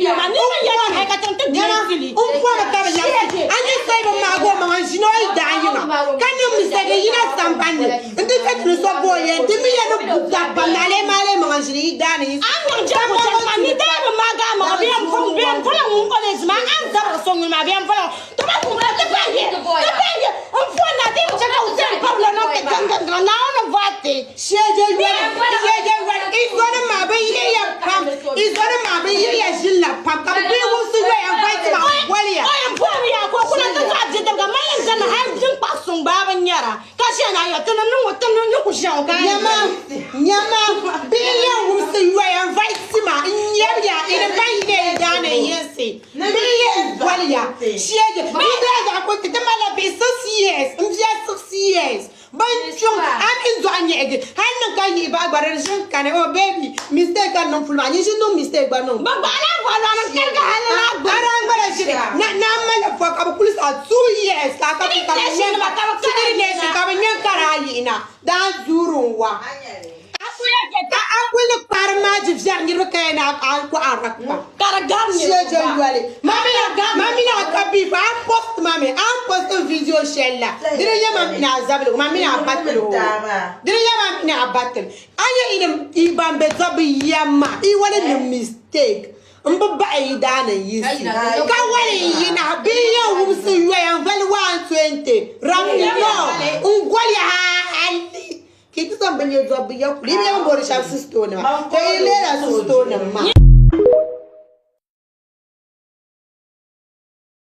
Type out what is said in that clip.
video ma ni ma ya ka ka tan di fili kwa ka ba ya anya sai ba ma go ma jino ai da yina kan you mistake yina sampani ndi ka tinu so boye ndi mi ya no buka banale male ma jini da ni an ja ko ta ni da ma ga ma bi am fo la mun ko les ma an da so mi ma bi am fo to ma ko ma te penge on fo na di mo ka usar Pablo no que ganga na no vate sheje izona ma ba ya pam izona ma ba ya jilla pam ka bi wo su we ya fight ma waliya ai am fo ya ko kuna ta ta je daga mayan zana har jin pasun baban yara ka she na ya tan nan watan nan ku sha ga nyama bi ya wo su we ya fight ma nyabya ina ba ide da na yesi bi ya waliya sheje bi da ko ta mala be 6 years mbia 6 years banchum amin zo anyege hanno kan yi ba gbarar shin kan oh baby mistake kan non fulma ni shin no mistake ba non ba ala wala na kirga hala bara ngara shi na mala fa ka pulis a 2 years ka ka nyen karayi ina da zurun wa akwai parma jifjar ngir ka na ko arakba karagar ni sheje wale mami na kabi fa post mami an post video shella dire yama na zablo mami na batlo dire yama na batlo anya ina ibambe zabi yama I wala ni mistake mbaba idana yisi ka wale yina biya wumsu yoyan val 120 ramni no ungwali ali kiki sambanye zabi ya kulibi ya mbori shamsi stone ma ile la stone ma